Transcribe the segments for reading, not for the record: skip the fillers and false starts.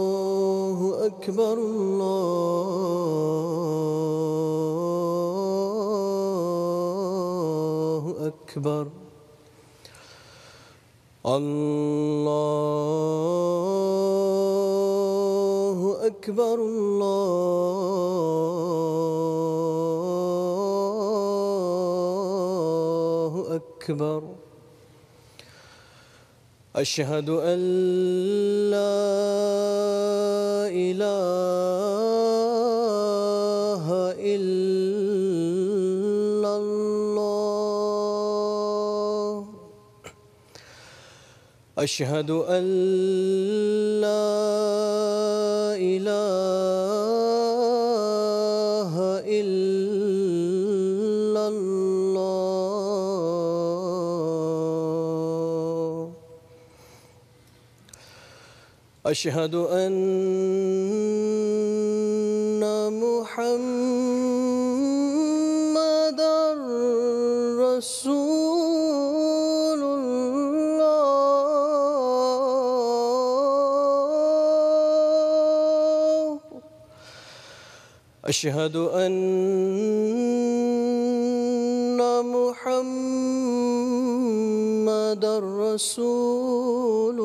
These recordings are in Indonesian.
الله أكبر الله أكبر الله أكبر الله أكبر أشهد أن لا إله إلا الله أشهد أن لا إله إلا الله أشهد أن محمدًا رسول الله أشهد أن محمدًا رسول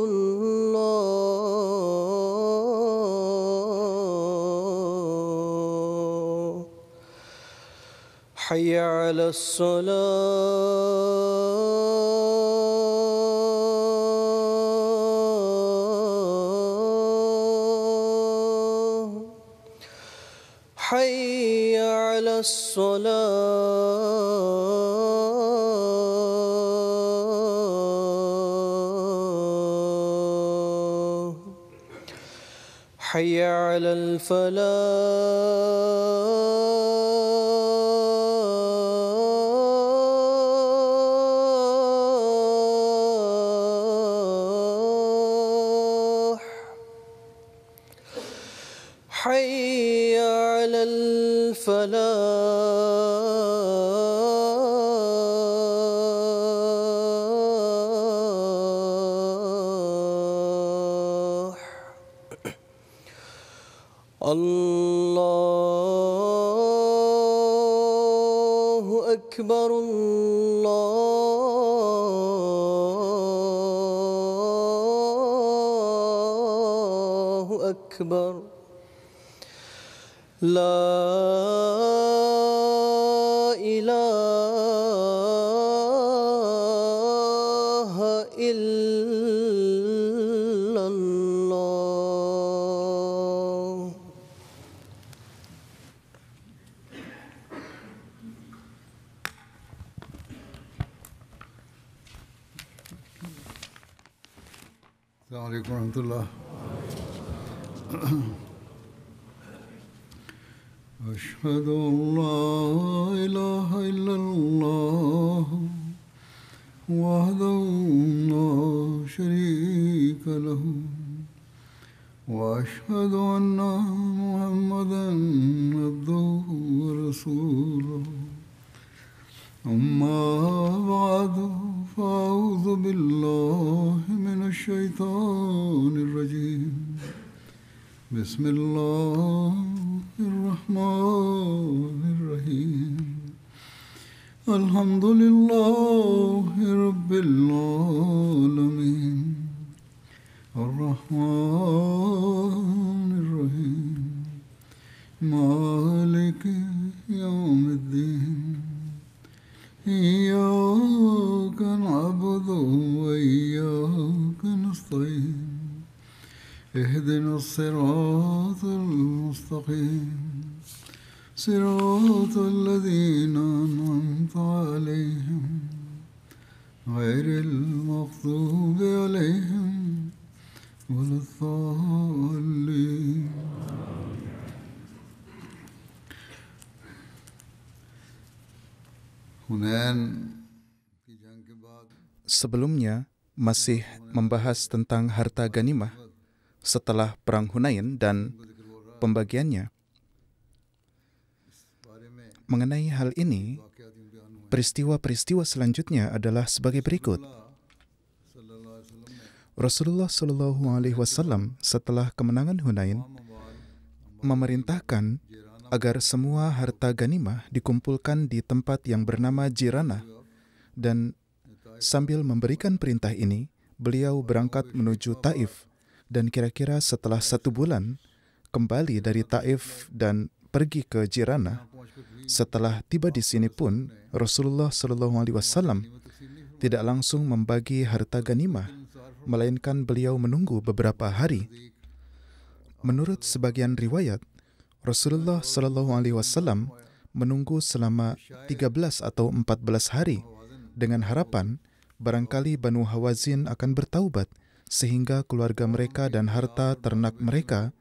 الله حي على الصلاة حي على الصلاة حي على الفلاح حي على الفلاح الله أكبر الله أكبر لا إله إلا الله السلام عليكم ورحمة الله. أشهد أن لا إله إلا الله وحده لا شريك له وأشهد أن محمدا عبده ورسوله أما بعد فأعوذ بالله من الشيطان الرجيم بسم الله الرحمن الرحيم الحمد لله رب العالمين الرحمن الرحيم مالك يوم الدين إياك نعبد وإياك نستعين اهدنا الصراط المستقيم صراط الذين أنعمت عليهم غير المغضوب عليهم ولا الضالين. हुनैन की जंग के बाद Sebelumnya masih membahas tentang harta ganimah setelah perang Hunain dan pembagiannya. Mengenai hal ini, peristiwa-peristiwa selanjutnya adalah sebagai berikut. Rasulullah Shallallahu Alaihi Wasallam setelah kemenangan Hunain memerintahkan agar semua harta ganimah dikumpulkan di tempat yang bernama Jiranah, dan sambil memberikan perintah ini, beliau berangkat menuju Taif, dan kira-kira setelah 1 bulan kembali dari Taif dan pergi ke Jiranah. Setelah tiba di sini pun, Rasulullah Shallallahu Alaihi Wasallam tidak langsung membagi harta ganimah, melainkan beliau menunggu beberapa hari. Menurut sebagian riwayat, Rasulullah Shallallahu Alaihi Wasallam menunggu selama 13 atau 14 hari dengan harapan barangkali Banu Hawazin akan bertaubat sehingga keluarga mereka dan harta ternak mereka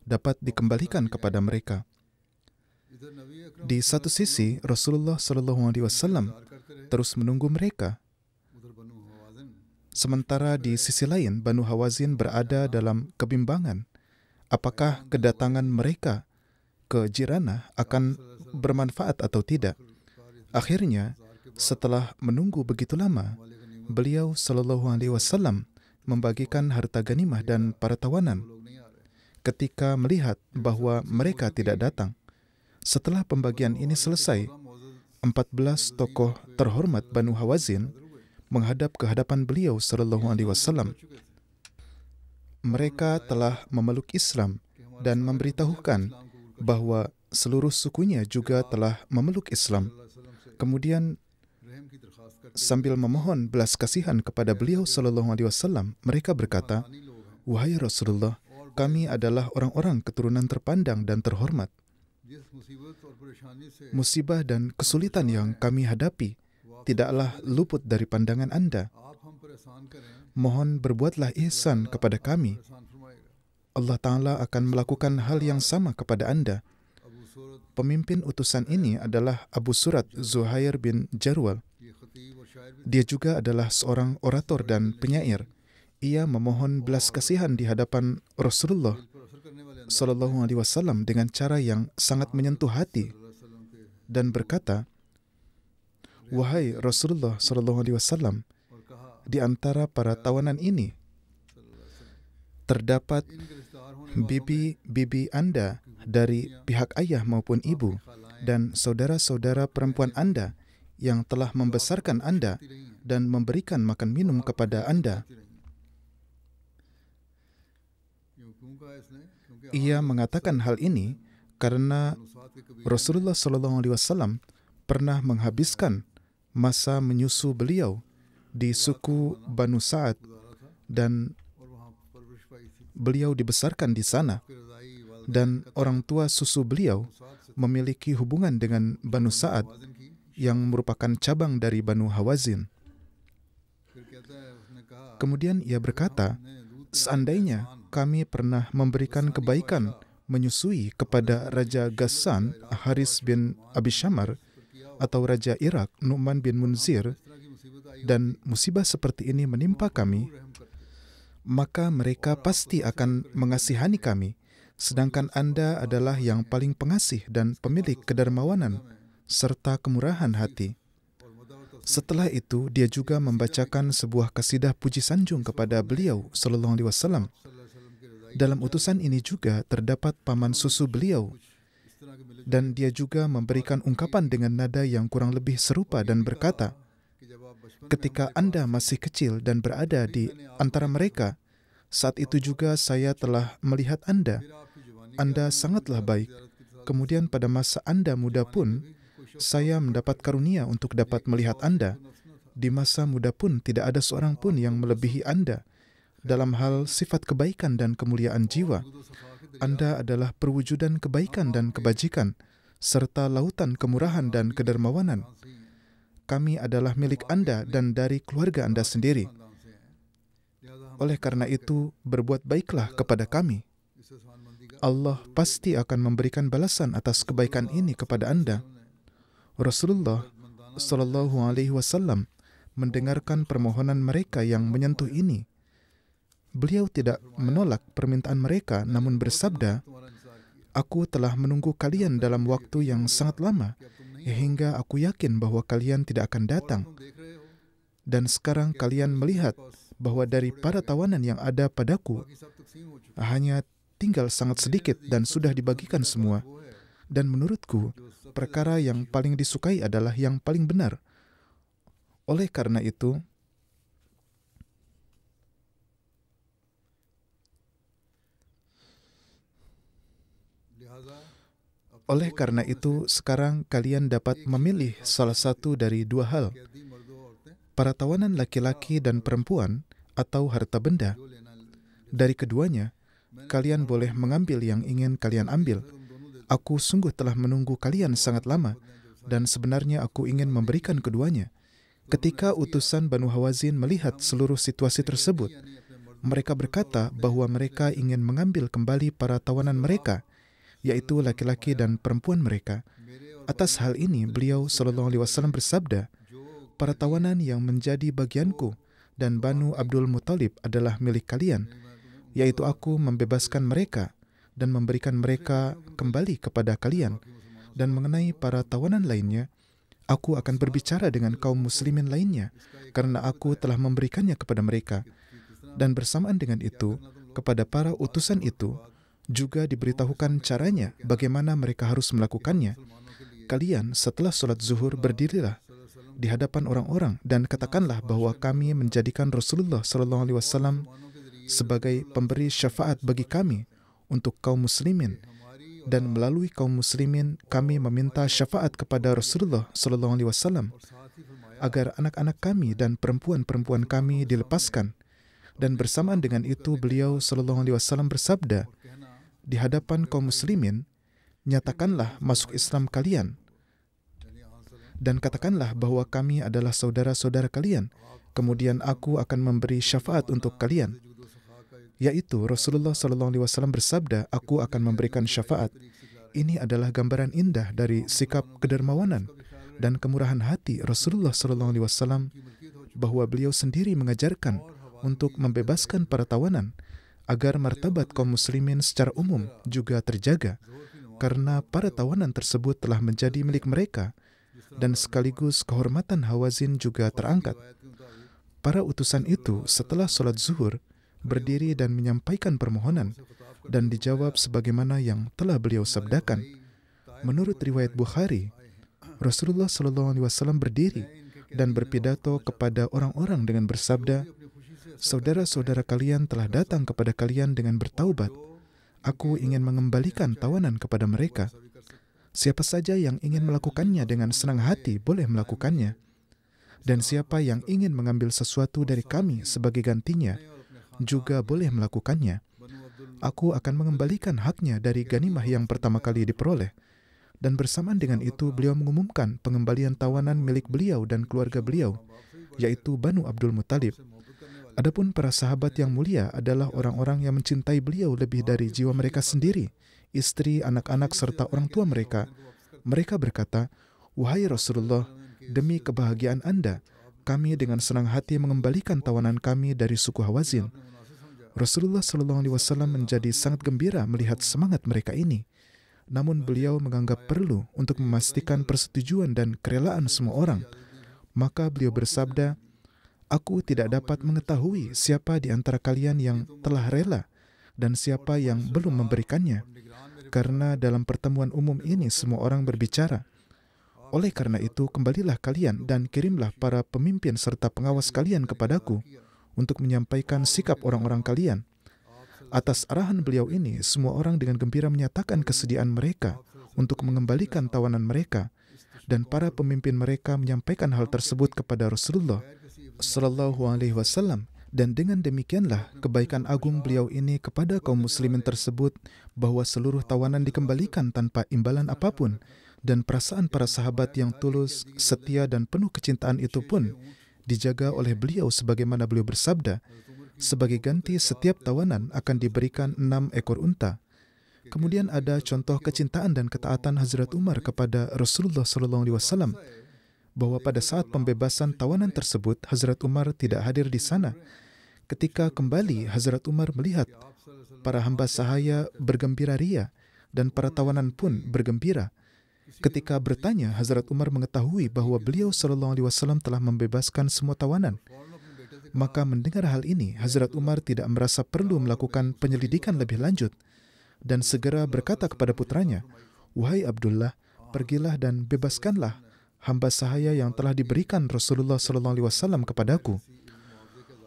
dapat dikembalikan kepada mereka. Di satu sisi, Rasulullah Shallallahu Alaihi Wasallam terus menunggu mereka. Sementara di sisi lain, Banu Hawazin berada dalam kebimbangan. Apakah kedatangan mereka ke Jiranah akan bermanfaat atau tidak? Akhirnya, setelah menunggu begitu lama, beliau Shallallahu Alaihi Wasallam membagikan harta ganimah dan para tawanan. Ketika melihat bahwa mereka tidak datang, setelah pembagian ini selesai, 14 tokoh terhormat Banu Hawazin menghadap ke hadapan beliau Shallallahu Alaihi Wasallam. Mereka telah memeluk Islam dan memberitahukan bahwa seluruh sukunya juga telah memeluk Islam. Kemudian sambil memohon belas kasihan kepada beliau Shallallahu Alaihi Wasallam, mereka berkata, "Wahai Rasulullah, kami adalah orang-orang keturunan terpandang dan terhormat. Musibah dan kesulitan yang kami hadapi tidaklah luput dari pandangan Anda. Mohon berbuatlah ihsan kepada kami. Allah Ta'ala akan melakukan hal yang sama kepada Anda." Pemimpin utusan ini adalah Abu Surat Zuhair bin Jarwal. Dia juga adalah seorang orator dan penyair. Ia memohon belas kasihan di hadapan Rasulullah Sallallahu Alaihi Wasallam dengan cara yang sangat menyentuh hati dan berkata, "Wahai Rasulullah Sallallahu Alaihi Wasallam, di antara para tawanan ini terdapat bibi-bibi Anda dari pihak ayah maupun ibu dan saudara-saudara perempuan Anda yang telah membesarkan Anda dan memberikan makan minum kepada Anda." Ia mengatakan hal ini karena Rasulullah SAW pernah menghabiskan masa menyusu beliau di suku Banu Sa'ad dan beliau dibesarkan di sana, dan orang tua susu beliau memiliki hubungan dengan Banu Sa'ad yang merupakan cabang dari Banu Hawazin. Kemudian ia berkata, "Seandainya kami pernah memberikan kebaikan menyusui kepada Raja Ghassan Haris bin Abi Syamar atau Raja Irak Nu'man bin Munzir, dan musibah seperti ini menimpa kami, maka mereka pasti akan mengasihani kami, sedangkan Anda adalah yang paling pengasih dan pemilik kedermawanan serta kemurahan hati." Setelah itu, dia juga membacakan sebuah kasidah puji sanjung kepada beliau Sallallahu Alaihi Wasallam. Dalam utusan ini juga terdapat paman susu beliau, dan dia juga memberikan ungkapan dengan nada yang kurang lebih serupa dan berkata, "Ketika Anda masih kecil dan berada di antara mereka, saat itu juga saya telah melihat Anda. Anda sangatlah baik. Kemudian pada masa Anda muda pun, saya mendapat karunia untuk dapat melihat Anda. Di masa muda pun tidak ada seorang pun yang melebihi Anda dalam hal sifat kebaikan dan kemuliaan jiwa. Anda adalah perwujudan kebaikan dan kebajikan, serta lautan kemurahan dan kedermawanan. Kami adalah milik Anda dan dari keluarga Anda sendiri. Oleh karena itu, berbuat baiklah kepada kami. Allah pasti akan memberikan balasan atas kebaikan ini kepada Anda. Rasulullah Shallallahu Alaihi Wasallam mendengarkan permohonan mereka yang menyentuh ini. Beliau tidak menolak permintaan mereka, namun bersabda, "Aku telah menunggu kalian dalam waktu yang sangat lama, hingga aku yakin bahwa kalian tidak akan datang. Dan sekarang kalian melihat bahwa dari para tawanan yang ada padaku, hanya tinggal sangat sedikit dan sudah dibagikan semua. Dan menurutku, perkara yang paling disukai adalah yang paling benar. Oleh karena itu, sekarang kalian dapat memilih salah satu dari dua hal, para tawanan laki-laki dan perempuan atau harta benda. Dari keduanya, kalian boleh mengambil yang ingin kalian ambil. Aku sungguh telah menunggu kalian sangat lama, dan sebenarnya aku ingin memberikan keduanya." Ketika utusan Banu Hawazin melihat seluruh situasi tersebut, mereka berkata bahwa mereka ingin mengambil kembali para tawanan mereka, yaitu laki-laki dan perempuan mereka. Atas hal ini, beliau Shallallahu Alaihi Wasallam bersabda, "Para tawanan yang menjadi bagianku dan Banu Abdul Muthalib adalah milik kalian, yaitu aku membebaskan mereka dan memberikan mereka kembali kepada kalian. Dan mengenai para tawanan lainnya, aku akan berbicara dengan kaum muslimin lainnya, karena aku telah memberikannya kepada mereka." Dan bersamaan dengan itu, kepada para utusan itu juga diberitahukan caranya bagaimana mereka harus melakukannya. "Kalian setelah sholat zuhur berdirilah di hadapan orang-orang dan katakanlah bahwa kami menjadikan Rasulullah Shallallahu Alaihi Wasallam sebagai pemberi syafaat bagi kami untuk kaum muslimin, dan melalui kaum muslimin kami meminta syafaat kepada Rasulullah Shallallahu Alaihi Wasallam agar anak-anak kami dan perempuan-perempuan kami dilepaskan." Dan bersamaan dengan itu, beliau Shallallahu Alaihi Wasallam bersabda, "Di hadapan kaum muslimin, nyatakanlah masuk Islam kalian dan katakanlah bahwa kami adalah saudara-saudara kalian. Kemudian aku akan memberi syafaat untuk kalian." Yaitu Rasulullah Shallallahu Alaihi Wasallam bersabda, "Aku akan memberikan syafaat." Ini adalah gambaran indah dari sikap kedermawanan dan kemurahan hati Rasulullah Shallallahu Alaihi Wasallam, bahwa beliau sendiri mengajarkan untuk membebaskan para tawanan agar martabat kaum muslimin secara umum juga terjaga, karena para tawanan tersebut telah menjadi milik mereka, dan sekaligus kehormatan Hawazin juga terangkat. Para utusan itu setelah sholat zuhur berdiri dan menyampaikan permohonan, dan dijawab sebagaimana yang telah beliau sabdakan. Menurut riwayat Bukhari, Rasulullah Shallallahu Alaihi Wasallam berdiri dan berpidato kepada orang-orang dengan bersabda, "Saudara-saudara kalian telah datang kepada kalian dengan bertaubat. Aku ingin mengembalikan tawanan kepada mereka. Siapa saja yang ingin melakukannya dengan senang hati boleh melakukannya. Dan siapa yang ingin mengambil sesuatu dari kami sebagai gantinya juga boleh melakukannya. Aku akan mengembalikan haknya dari ganimah yang pertama kali diperoleh." Dan bersamaan dengan itu, beliau mengumumkan pengembalian tawanan milik beliau dan keluarga beliau, yaitu Banu Abdul Muthalib. Adapun para sahabat yang mulia adalah orang-orang yang mencintai beliau lebih dari jiwa mereka sendiri, istri, anak-anak, serta orang tua mereka. Mereka berkata, "Wahai Rasulullah, demi kebahagiaan Anda, kami dengan senang hati mengembalikan tawanan kami dari suku Hawazin." Rasulullah Shallallahu Alaihi Wasallam menjadi sangat gembira melihat semangat mereka ini. Namun beliau menganggap perlu untuk memastikan persetujuan dan kerelaan semua orang. Maka beliau bersabda, "Aku tidak dapat mengetahui siapa di antara kalian yang telah rela dan siapa yang belum memberikannya, karena dalam pertemuan umum ini semua orang berbicara. Oleh karena itu, kembalilah kalian dan kirimlah para pemimpin serta pengawas kalian kepadaku untuk menyampaikan sikap orang-orang kalian." Atas arahan beliau ini, semua orang dengan gembira menyatakan kesediaan mereka untuk mengembalikan tawanan mereka, dan para pemimpin mereka menyampaikan hal tersebut kepada Rasulullah Sallallahu Alaihi Wasallam. Dan dengan demikianlah kebaikan agung beliau ini kepada kaum muslimin tersebut, bahwa seluruh tawanan dikembalikan tanpa imbalan apapun, Dan perasaan para sahabat yang tulus, setia dan penuh kecintaan itu pun dijaga oleh beliau sebagaimana beliau bersabda, sebagai ganti setiap tawanan akan diberikan 6 ekor unta. Kemudian ada contoh kecintaan dan ketaatan Hazrat Umar kepada Rasulullah SAW, bahwa pada saat pembebasan tawanan tersebut, Hazrat Umar tidak hadir di sana. Ketika kembali, Hazrat Umar melihat para hamba sahaya bergembira ria dan para tawanan pun bergembira. Ketika bertanya, Hazrat Umar mengetahui bahwa beliau SAW telah membebaskan semua tawanan. Maka mendengar hal ini, Hazrat Umar tidak merasa perlu melakukan penyelidikan lebih lanjut dan segera berkata kepada putranya, "Wahai Abdullah, pergilah dan bebaskanlah hamba sahaya yang telah diberikan Rasulullah SAW kepadaku."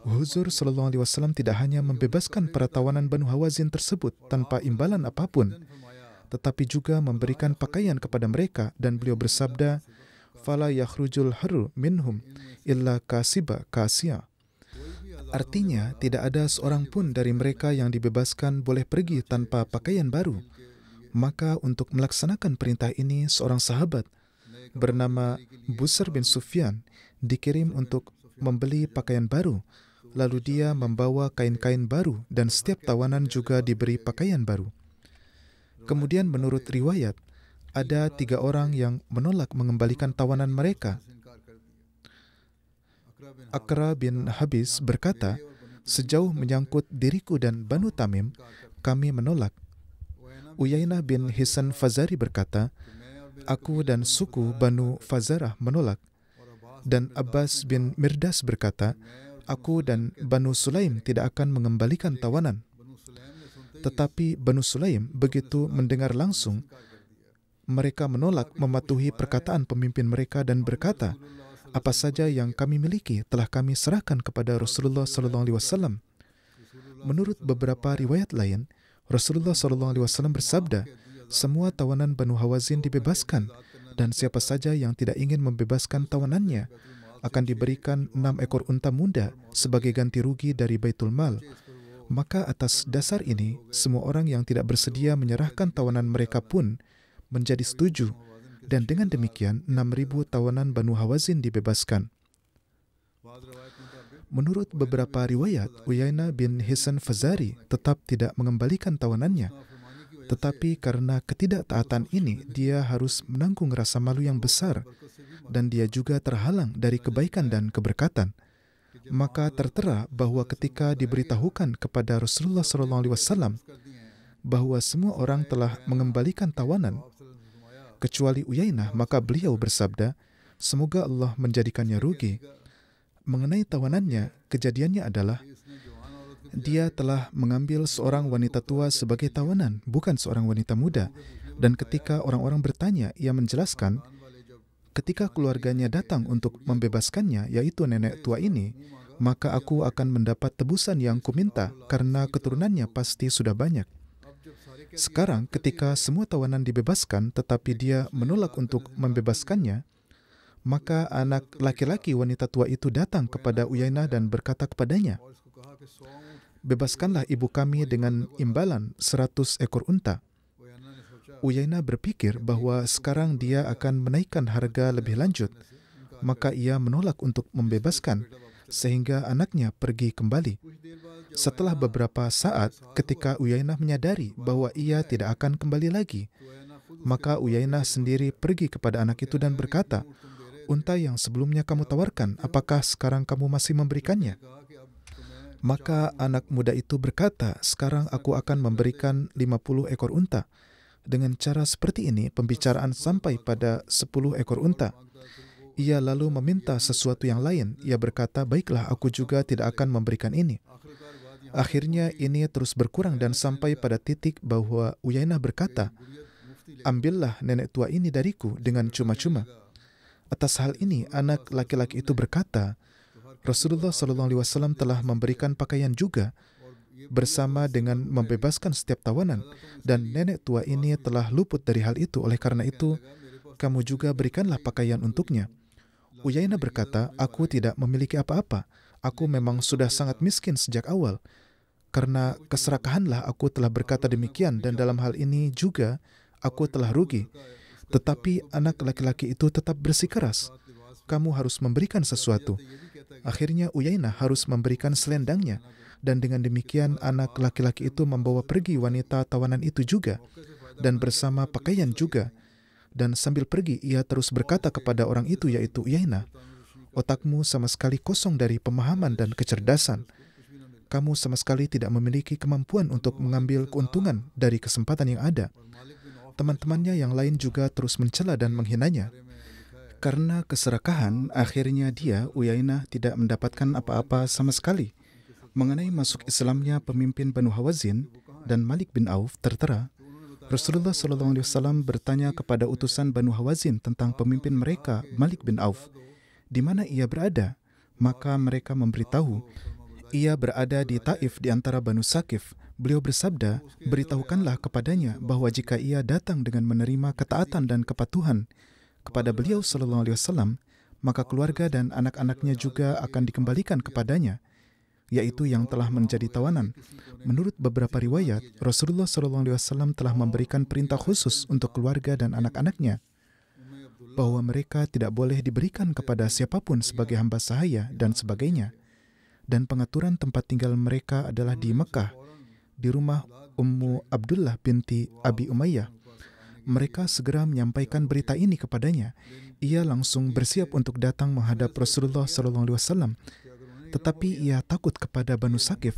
Huzur SAW tidak hanya membebaskan para tawanan Banu Hawazin tersebut tanpa imbalan apapun, tetapi juga memberikan pakaian kepada mereka, dan beliau bersabda, "Fala yakhrujul harru minhum illa kasiba kasya." Artinya, tidak ada seorang pun dari mereka yang dibebaskan boleh pergi tanpa pakaian baru. Maka untuk melaksanakan perintah ini, seorang sahabat bernama Busr bin Sufyan dikirim untuk membeli pakaian baru. Lalu dia membawa kain-kain baru dan setiap tawanan juga diberi pakaian baru. Kemudian menurut riwayat, ada 3 orang yang menolak mengembalikan tawanan mereka. Aqra bin Habis berkata, "Sejauh menyangkut diriku dan Banu Tamim, kami menolak." Uyainah bin Hisan Fazari berkata, "Aku dan suku Banu Fazarah menolak." Dan Abbas bin Mirdas berkata, "Aku dan Banu Sulaim tidak akan mengembalikan tawanan." Tetapi Banu Sulaim begitu mendengar langsung, mereka menolak mematuhi perkataan pemimpin mereka dan berkata, "Apa saja yang kami miliki telah kami serahkan kepada Rasulullah SAW." Menurut beberapa riwayat lain, Rasulullah SAW bersabda, "Semua tawanan Banu Hawazin dibebaskan, dan siapa saja yang tidak ingin membebaskan tawanannya akan diberikan 6 ekor unta muda sebagai ganti rugi dari Baitul Mal." Maka atas dasar ini, semua orang yang tidak bersedia menyerahkan tawanan mereka pun menjadi setuju, dan dengan demikian 6.000 tawanan Banu Hawazin dibebaskan. Menurut beberapa riwayat, Uyainah bin Hisan Fazari tetap tidak mengembalikan tawanannya, tetapi karena ketidaktaatan ini, dia harus menanggung rasa malu yang besar, dan dia juga terhalang dari kebaikan dan keberkatan. Maka tertera bahwa ketika diberitahukan kepada Rasulullah SAW bahwa semua orang telah mengembalikan tawanan kecuali Uyainah, maka beliau bersabda, "Semoga Allah menjadikannya rugi." Mengenai tawanannya, kejadiannya adalah dia telah mengambil seorang wanita tua sebagai tawanan, bukan seorang wanita muda. Dan ketika orang-orang bertanya, ia menjelaskan, ketika keluarganya datang untuk membebaskannya, yaitu nenek tua ini, maka aku akan mendapat tebusan yang kuminta karena keturunannya pasti sudah banyak. Sekarang ketika semua tawanan dibebaskan tetapi dia menolak untuk membebaskannya, maka anak laki-laki wanita tua itu datang kepada Uyainah dan berkata kepadanya, "Bebaskanlah ibu kami dengan imbalan 100 ekor unta." Uyainah berpikir bahwa sekarang dia akan menaikkan harga lebih lanjut, maka ia menolak untuk membebaskan, sehingga anaknya pergi kembali. Setelah beberapa saat, ketika Uyainah menyadari bahwa ia tidak akan kembali lagi, maka Uyainah sendiri pergi kepada anak itu dan berkata, "Unta yang sebelumnya kamu tawarkan, apakah sekarang kamu masih memberikannya?" Maka anak muda itu berkata, "Sekarang aku akan memberikan 50 ekor unta." Dengan cara seperti ini, pembicaraan sampai pada 10 ekor unta. Ia lalu meminta sesuatu yang lain. Ia berkata, "Baiklah, aku juga tidak akan memberikan ini." Akhirnya ini terus berkurang dan sampai pada titik bahwa Uyainah berkata, "Ambillah nenek tua ini dariku dengan cuma-cuma." Atas hal ini, anak laki-laki itu berkata, Rasulullah SAW telah memberikan pakaian juga bersama dengan membebaskan setiap tawanan, dan nenek tua ini telah luput dari hal itu. Oleh karena itu, kamu juga berikanlah pakaian untuknya. Uyainah berkata, "Aku tidak memiliki apa-apa. Aku memang sudah sangat miskin sejak awal. Karena keserakahanlah aku telah berkata demikian, dan dalam hal ini juga aku telah rugi. Tetapi anak laki-laki itu tetap bersikeras, kamu harus memberikan sesuatu. Akhirnya Uyainah harus memberikan selendangnya, dan dengan demikian anak laki-laki itu membawa pergi wanita tawanan itu juga, dan bersama pakaian juga. Dan sambil pergi, ia terus berkata kepada orang itu, yaitu Uyainah, otakmu sama sekali kosong dari pemahaman dan kecerdasan. Kamu sama sekali tidak memiliki kemampuan untuk mengambil keuntungan dari kesempatan yang ada. Teman-temannya yang lain juga terus mencela dan menghinanya. Karena keserakahan, akhirnya dia, Uyainah, tidak mendapatkan apa-apa sama sekali. Mengenai masuk Islamnya pemimpin Banu Hawazin dan Malik bin Auf tertera, Rasulullah SAW bertanya kepada utusan Banu Hawazin tentang pemimpin mereka, Malik bin Auf, di mana ia berada. Maka mereka memberitahu, ia berada di Taif di antara Banu Sakif. Beliau bersabda, beritahukanlah kepadanya bahwa jika ia datang dengan menerima ketaatan dan kepatuhan kepada beliau SAW, maka keluarga dan anak-anaknya juga akan dikembalikan kepadanya, yaitu yang telah menjadi tawanan. Menurut beberapa riwayat, Rasulullah SAW telah memberikan perintah khusus untuk keluarga dan anak-anaknya, bahwa mereka tidak boleh diberikan kepada siapapun sebagai hamba sahaya dan sebagainya. Dan pengaturan tempat tinggal mereka adalah di Mekah, di rumah Ummu Abdullah binti Abi Umayyah. Mereka segera menyampaikan berita ini kepadanya. Ia langsung bersiap untuk datang menghadap Rasulullah SAW. Tetapi ia takut kepada Banu Sakif,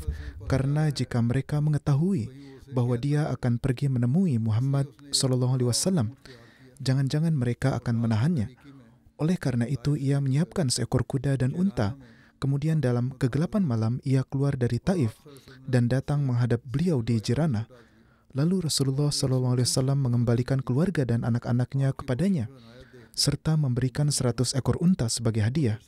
karena jika mereka mengetahui bahwa dia akan pergi menemui Muhammad SAW, jangan-jangan mereka akan menahannya. Oleh karena itu, ia menyiapkan seekor kuda dan unta. Kemudian dalam kegelapan malam, ia keluar dari Taif dan datang menghadap beliau di Jiranah. Lalu Rasulullah SAW mengembalikan keluarga dan anak-anaknya kepadanya, serta memberikan 100 ekor unta sebagai hadiah.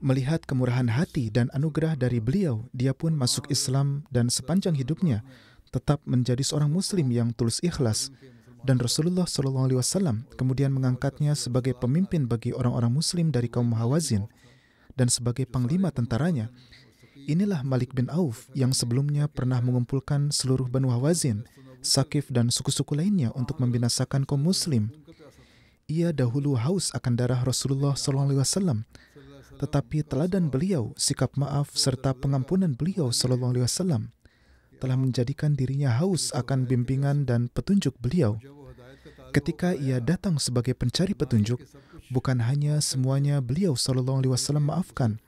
Melihat kemurahan hati dan anugerah dari beliau, dia pun masuk Islam dan sepanjang hidupnya tetap menjadi seorang Muslim yang tulus ikhlas. Dan Rasulullah SAW kemudian mengangkatnya sebagai pemimpin bagi orang-orang Muslim dari kaum Hawazin dan sebagai panglima tentaranya. Inilah Malik bin Auf yang sebelumnya pernah mengumpulkan seluruh Banu Hawazin, Sakif dan suku-suku lainnya untuk membinasakan kaum Muslim. Ia dahulu haus akan darah Rasulullah SAW, tetapi teladan beliau, sikap maaf serta pengampunan beliau SAW telah menjadikan dirinya haus akan bimbingan dan petunjuk beliau. Ketika ia datang sebagai pencari petunjuk, bukan hanya semuanya beliau SAW maafkan,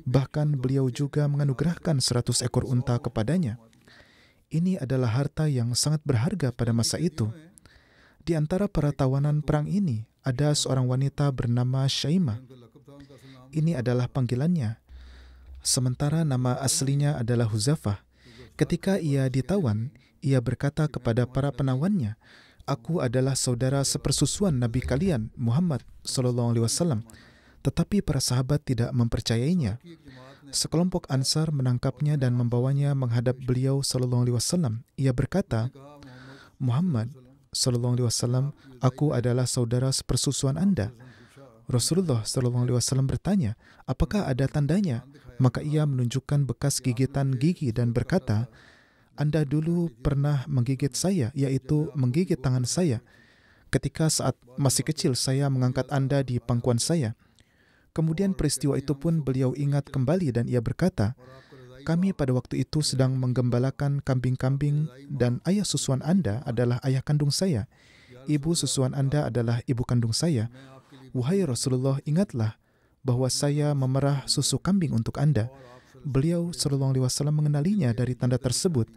bahkan beliau juga menganugerahkan 100 ekor unta kepadanya. Ini adalah harta yang sangat berharga pada masa itu. Di antara para tawanan perang ini, ada seorang wanita bernama Syaimah. Ini adalah panggilannya. Sementara nama aslinya adalah Huzafah. Ketika ia ditawan, ia berkata kepada para penawannya, "Aku adalah saudara sepersusuan Nabi kalian, Muhammad SAW." Tetapi para sahabat tidak mempercayainya. Sekelompok Ansar menangkapnya dan membawanya menghadap beliau SAW. Ia berkata, "Muhammad SAW, aku adalah saudara sepersusuan Anda." Rasulullah SAW bertanya, "Apakah ada tandanya?" Maka ia menunjukkan bekas gigitan gigi dan berkata, "Anda dulu pernah menggigit saya, yaitu menggigit tangan saya. Ketika saat masih kecil saya mengangkat Anda di pangkuan saya." Kemudian peristiwa itu pun beliau ingat kembali dan ia berkata, "Kami pada waktu itu sedang menggembalakan kambing-kambing dan ayah susuan Anda adalah ayah kandung saya. Ibu susuan Anda adalah ibu kandung saya. Wahai Rasulullah, ingatlah bahwa saya memerah susu kambing untuk Anda." Beliau SAW mengenalinya dari tanda tersebut,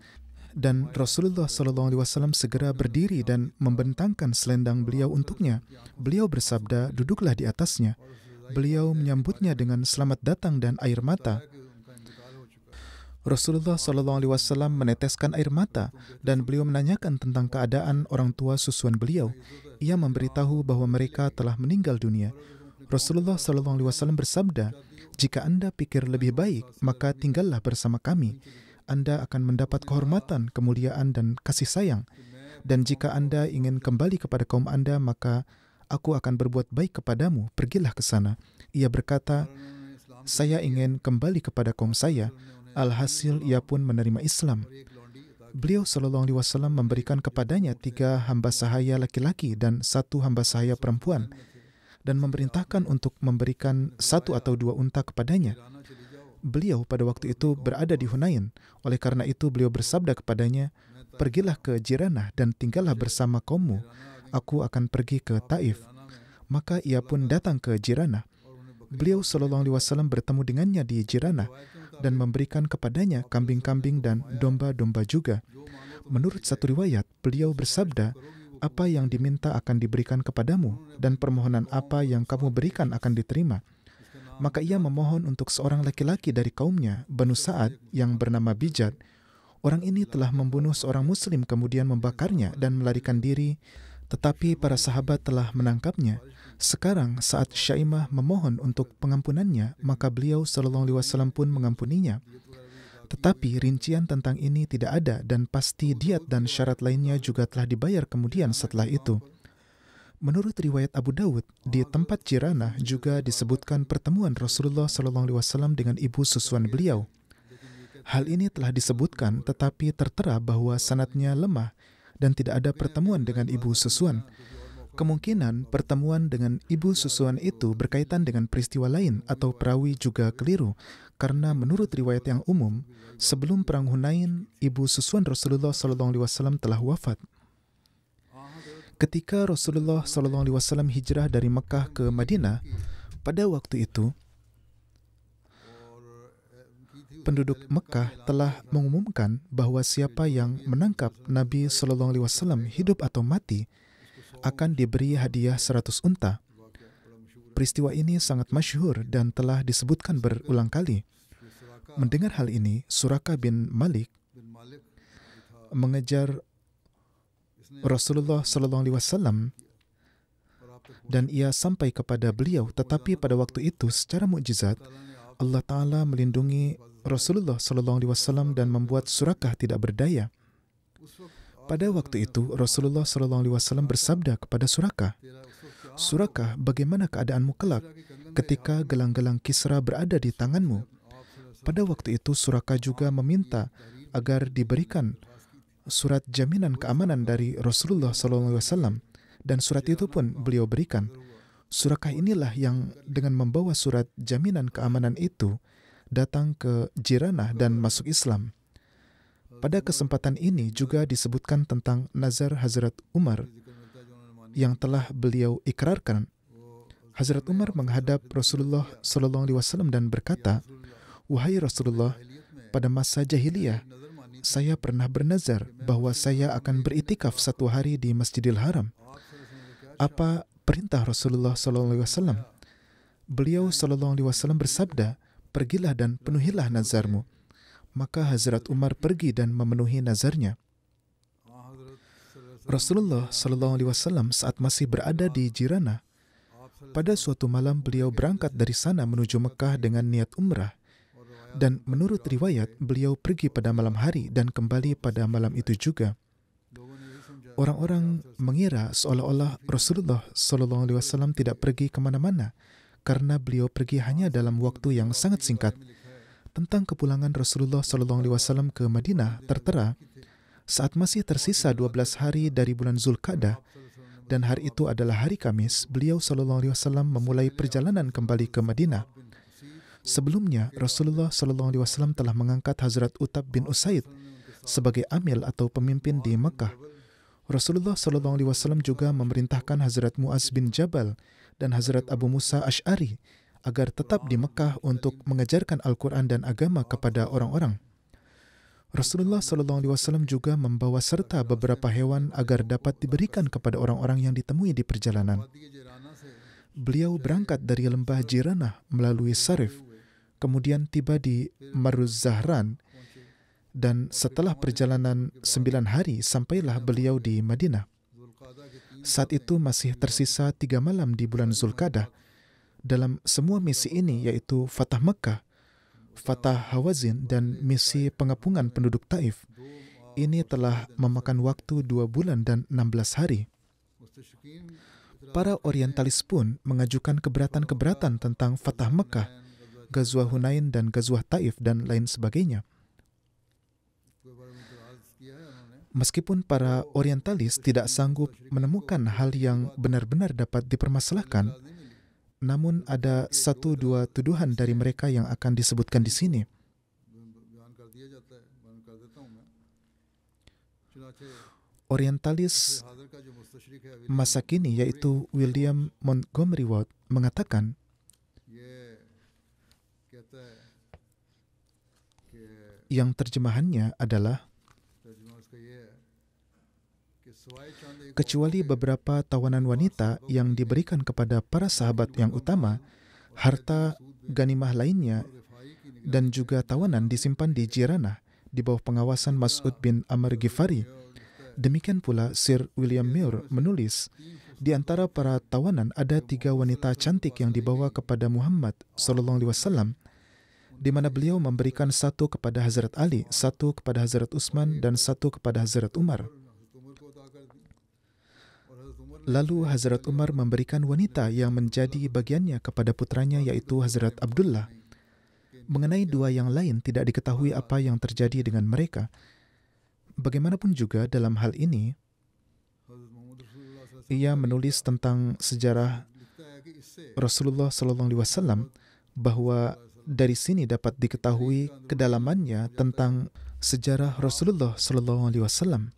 dan Rasulullah SAW segera berdiri dan membentangkan selendang beliau untuknya. Beliau bersabda, "Duduklah di atasnya." Beliau menyambutnya dengan selamat datang dan air mata. Rasulullah SAW meneteskan air mata dan beliau menanyakan tentang keadaan orang tua susuan beliau. Ia memberitahu bahwa mereka telah meninggal dunia. Rasulullah SAW bersabda, "Jika Anda pikir lebih baik, maka tinggallah bersama kami. Anda akan mendapat kehormatan, kemuliaan, dan kasih sayang. Dan jika Anda ingin kembali kepada kaum Anda, maka aku akan berbuat baik kepadamu. Pergilah ke sana." Ia berkata, "Saya ingin kembali kepada kaum saya." Alhasil ia pun menerima Islam. beliau Sallallahu Alaihi Wasallam memberikan kepadanya 3 hamba sahaya laki-laki dan 1 hamba sahaya perempuan, dan memerintahkan untuk memberikan 1 atau 2 unta kepadanya. Beliau pada waktu itu berada di Hunain. Oleh karena itu beliau bersabda kepadanya, "Pergilah ke Jiranah dan tinggallah bersama kaummu. Aku akan pergi ke Taif." Maka ia pun datang ke Jiranah. Beliau Sallallahu Alaihi Wasallam bertemu dengannya di Jiranah dan memberikan kepadanya kambing-kambing dan domba-domba juga. Menurut satu riwayat, beliau bersabda, "Apa yang diminta akan diberikan kepadamu, dan permohonan apa yang kamu berikan akan diterima." Maka ia memohon untuk seorang laki-laki dari kaumnya, Banu Sa'ad, yang bernama Bijad. Orang ini telah membunuh seorang muslim kemudian membakarnya dan melarikan diri, tetapi para sahabat telah menangkapnya. Sekarang saat Syaimah memohon untuk pengampunannya, maka beliau Sallallahu Alaihi Wasallam pun mengampuninya. Tetapi rincian tentang ini tidak ada, dan pasti diat dan syarat lainnya juga telah dibayar kemudian setelah itu. Menurut riwayat Abu Dawud, di tempat Jiranah juga disebutkan pertemuan Rasulullah Sallallahu Alaihi Wasallam dengan ibu susuan beliau. Hal ini telah disebutkan, tetapi tertera bahwa sanadnya lemah dan tidak ada pertemuan dengan ibu susuan. Kemungkinan pertemuan dengan ibu susuan itu berkaitan dengan peristiwa lain atau perawi juga keliru, karena menurut riwayat yang umum, sebelum perang Hunain, ibu susuan Rasulullah SAW telah wafat. Ketika Rasulullah SAW hijrah dari Mekah ke Madinah, pada waktu itu penduduk Mekah telah mengumumkan bahwa siapa yang menangkap Nabi SAW hidup atau mati akan diberi hadiah 100 unta. Peristiwa ini sangat masyhur dan telah disebutkan berulang kali. Mendengar hal ini, Suraka bin Malik mengejar Rasulullah SAW dan ia sampai kepada beliau, tetapi pada waktu itu secara mukjizat Allah Ta'ala melindungi Rasulullah SAW dan membuat Suraka tidak berdaya. Pada waktu itu Rasulullah SAW bersabda kepada Suraka, "Suraka, bagaimana keadaanmu kelak ketika gelang-gelang Kisra berada di tanganmu?" Pada waktu itu Suraka juga meminta agar diberikan surat jaminan keamanan dari Rasulullah SAW, dan surat itu pun beliau berikan. Suraka inilah yang dengan membawa surat jaminan keamanan itu datang ke Jiranah dan masuk Islam. Pada kesempatan ini juga disebutkan tentang nazar Hazrat Umar yang telah beliau ikrarkan. Hazrat Umar menghadap Rasulullah SAW dan berkata, "Wahai Rasulullah, pada masa jahiliyah, saya pernah bernazar bahwa saya akan beritikaf 1 hari di Masjidil Haram. Apa perintah Rasulullah SAW?" Beliau SAW bersabda, "Pergilah dan penuhilah nazarmu." Maka Hazrat Umar pergi dan memenuhi nazarnya. Rasulullah SAW saat masih berada di Jiranah, pada suatu malam beliau berangkat dari sana menuju Mekah dengan niat umrah. Dan menurut riwayat, beliau pergi pada malam hari dan kembali pada malam itu juga. Orang-orang mengira seolah-olah Rasulullah SAW tidak pergi kemana-mana, karena beliau pergi hanya dalam waktu yang sangat singkat. Tentang kepulangan Rasulullah SAW ke Madinah tertera, saat masih tersisa 12 hari dari bulan Zulqa'dah, dan hari itu adalah hari Kamis, beliau SAW memulai perjalanan kembali ke Madinah. Sebelumnya, Rasulullah SAW telah mengangkat Hazrat Utab bin Usaid sebagai amil atau pemimpin di Mekah. Rasulullah SAW juga memerintahkan Hazrat Muaz bin Jabal dan Hazrat Abu Musa Ash'ari agar tetap di Mekah untuk mengajarkan Al-Quran dan agama kepada orang-orang. Rasulullah SAW juga membawa serta beberapa hewan agar dapat diberikan kepada orang-orang yang ditemui di perjalanan. Beliau berangkat dari lembah Jiranah melalui Sarif, kemudian tiba di Maruz Zahran, dan setelah perjalanan 9 hari sampailah beliau di Madinah. Saat itu masih tersisa 3 malam di bulan Zulqa'dah. Dalam semua misi ini, yaitu Fatah Mekah, Fatah Hawazin, dan misi pengepungan penduduk Taif, ini telah memakan waktu 2 bulan dan 16 hari. Para orientalis pun mengajukan keberatan-keberatan tentang Fatah Mekah, Ghazwah Hunain dan Ghazwah Taif, dan lain sebagainya. Meskipun para orientalis tidak sanggup menemukan hal yang benar-benar dapat dipermasalahkan, namun ada satu dua tuduhan dari mereka yang akan disebutkan di sini. Orientalis masa kini yaitu William Montgomery Watt mengatakan yang terjemahannya adalah kecuali beberapa tawanan wanita yang diberikan kepada para sahabat yang utama, harta ganimah lainnya dan juga tawanan disimpan di Jiranah di bawah pengawasan Mas'ud bin Amr Ghifari. Demikian pula Sir William Muir menulis, di antara para tawanan ada 3 wanita cantik yang dibawa kepada Muhammad SAW, di mana beliau memberikan 1 kepada Hazrat Ali, 1 kepada Hazrat Utsman, dan 1 kepada Hazrat Umar. Lalu Hazrat Umar memberikan wanita yang menjadi bagiannya kepada putranya yaitu Hazrat Abdullah. Mengenai 2 yang lain tidak diketahui apa yang terjadi dengan mereka. Bagaimanapun juga dalam hal ini, ia menulis tentang sejarah Rasulullah SAW bahwa dari sini dapat diketahui kedalamannya tentang sejarah Rasulullah SAW.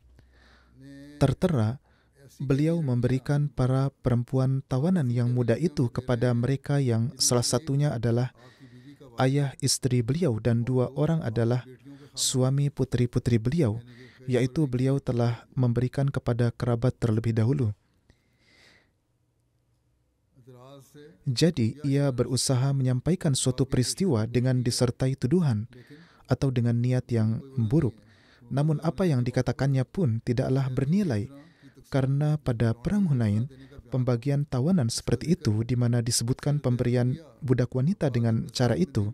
Tertera, beliau memberikan para perempuan tawanan yang muda itu kepada mereka yang salah satunya adalah ayah istri beliau dan 2 orang adalah suami putri-putri beliau, yaitu beliau telah memberikan kepada kerabat terlebih dahulu. Jadi, ia berusaha menyampaikan suatu peristiwa dengan disertai tuduhan atau dengan niat yang buruk. Namun apa yang dikatakannya pun tidaklah bernilai, karena pada Perang Hunain, pembagian tawanan seperti itu di mana disebutkan pemberian budak wanita dengan cara itu,